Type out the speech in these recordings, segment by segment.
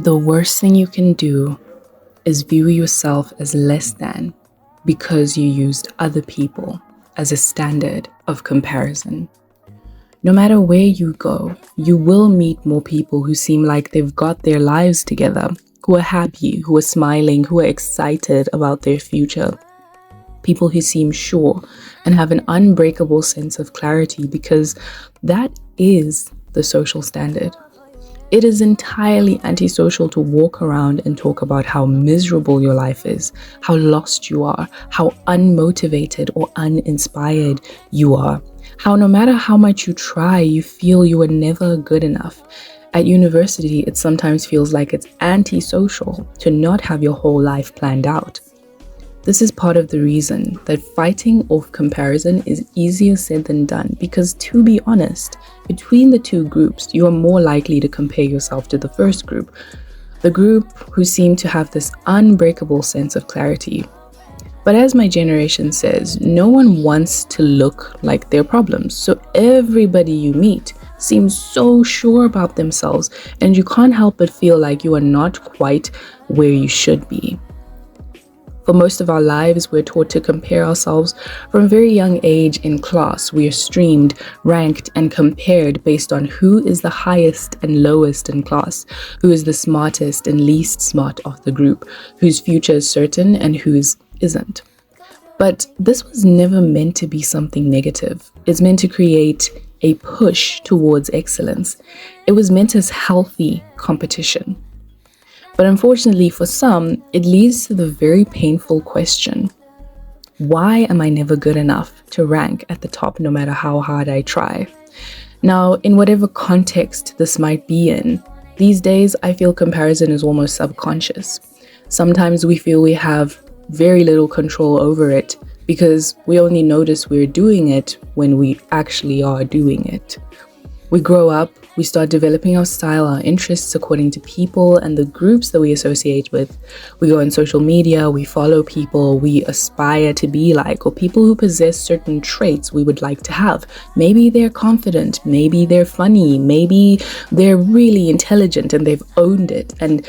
The worst thing you can do is view yourself as less than because you used other people as a standard of comparison. No matter where you go, you will meet more people who seem like they've got their lives together, who are happy, who are smiling, who are excited about their future. People who seem sure and have an unbreakable sense of clarity, because that is the social standard. It is entirely antisocial to walk around and talk about how miserable your life is, how lost you are, how unmotivated or uninspired you are, how no matter how much you try, you feel you are never good enough. At university, it sometimes feels like it's antisocial to not have your whole life planned out. This is part of the reason that fighting off comparison is easier said than done, because to be honest, between the two groups, you are more likely to compare yourself to the first group, the group who seem to have this unbreakable sense of clarity. But as my generation says, no one wants to look like their problems, so everybody you meet seems so sure about themselves, and you can't help but feel like you are not quite where you should be. For most of our lives, we're taught to compare ourselves from a very young age in class. We are streamed, ranked, and compared based on who is the highest and lowest in class, who is the smartest and least smart of the group, whose future is certain and whose isn't. But this was never meant to be something negative. It's meant to create a push towards excellence. It was meant as healthy competition. But unfortunately for some, it leads to the very painful question: why am I never good enough to rank at the top no matter how hard I try? Now, in whatever context this might be in, these days I feel comparison is almost subconscious. Sometimes we feel we have very little control over it because we only notice we're doing it when we actually are doing it. We grow up, we start developing our style, our interests according to people and the groups that we associate with. We go on social media, we follow people we aspire to be like, or people who possess certain traits we would like to have. Maybe they're confident, maybe they're funny, maybe they're really intelligent and they've owned it, and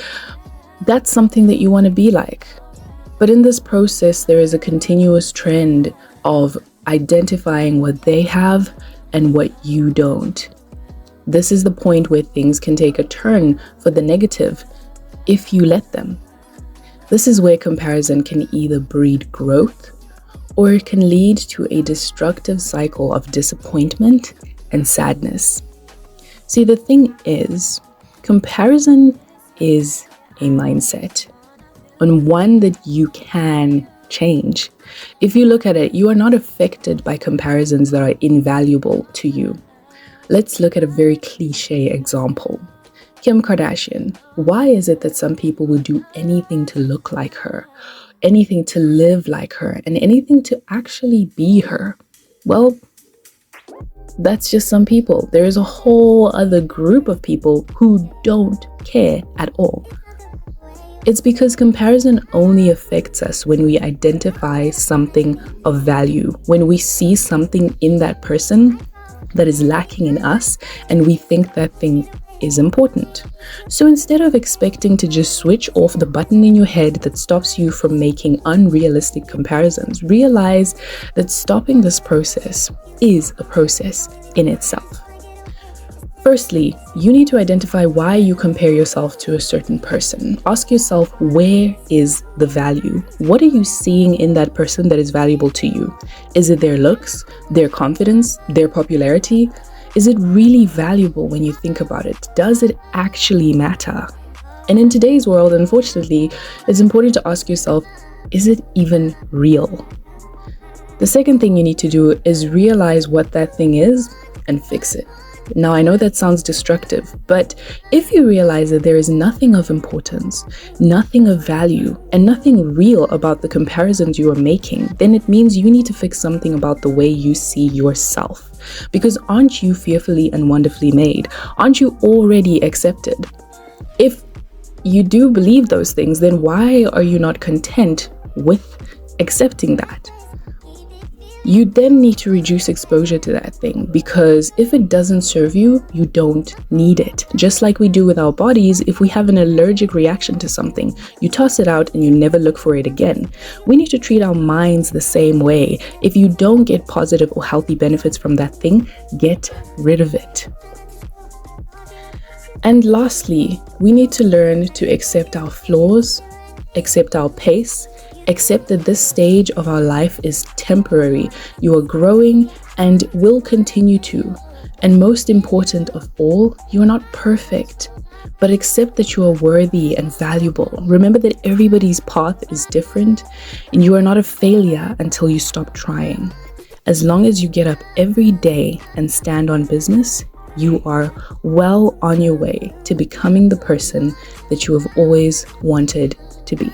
that's something that you want to be like. But in this process, there is a continuous trend of identifying what they have and what you don't. This is the point where things can take a turn for the negative if you let them. This is where comparison can either breed growth or it can lead to a destructive cycle of disappointment and sadness. See, the thing is, comparison is a mindset, and one that you can change. If you look at it, you are not affected by comparisons that are invaluable to you. Let's look at a very cliche example. Kim Kardashian. Why is it that some people would do anything to look like her, anything to live like her, and anything to actually be her? Well, that's just some people. There is a whole other group of people who don't care at all. It's because comparison only affects us when we identify something of value, when we see something in that person that is lacking in us, and we think that thing is important. So instead of expecting to just switch off the button in your head that stops you from making unrealistic comparisons, realize that stopping this process is a process in itself. Firstly, you need to identify why you compare yourself to a certain person. Ask yourself, where is the value? What are you seeing in that person that is valuable to you? Is it their looks, their confidence, their popularity? Is it really valuable when you think about it? Does it actually matter? And in today's world, unfortunately, it's important to ask yourself, is it even real? The second thing you need to do is realize what that thing is and fix it. Now, I know that sounds destructive, but if you realize that there is nothing of importance, nothing of value, and nothing real about the comparisons you are making, then it means you need to fix something about the way you see yourself. Because aren't you fearfully and wonderfully made? Aren't you already accepted? If you do believe those things, then why are you not content with accepting that? You then need to reduce exposure to that thing, because if it doesn't serve you, you don't need it. Just like we do with our bodies, if we have an allergic reaction to something, you toss it out and you never look for it again. We need to treat our minds the same way. If you don't get positive or healthy benefits from that thing, get rid of it. And lastly, we need to learn to accept our flaws, accept our pace, accept that this stage of our life is temporary. You are growing and will continue to. And most important of all, you are not perfect, but accept that you are worthy and valuable. Remember that everybody's path is different, and you are not a failure until you stop trying. As long as you get up every day and stand on business, you are well on your way to becoming the person that you have always wanted to be.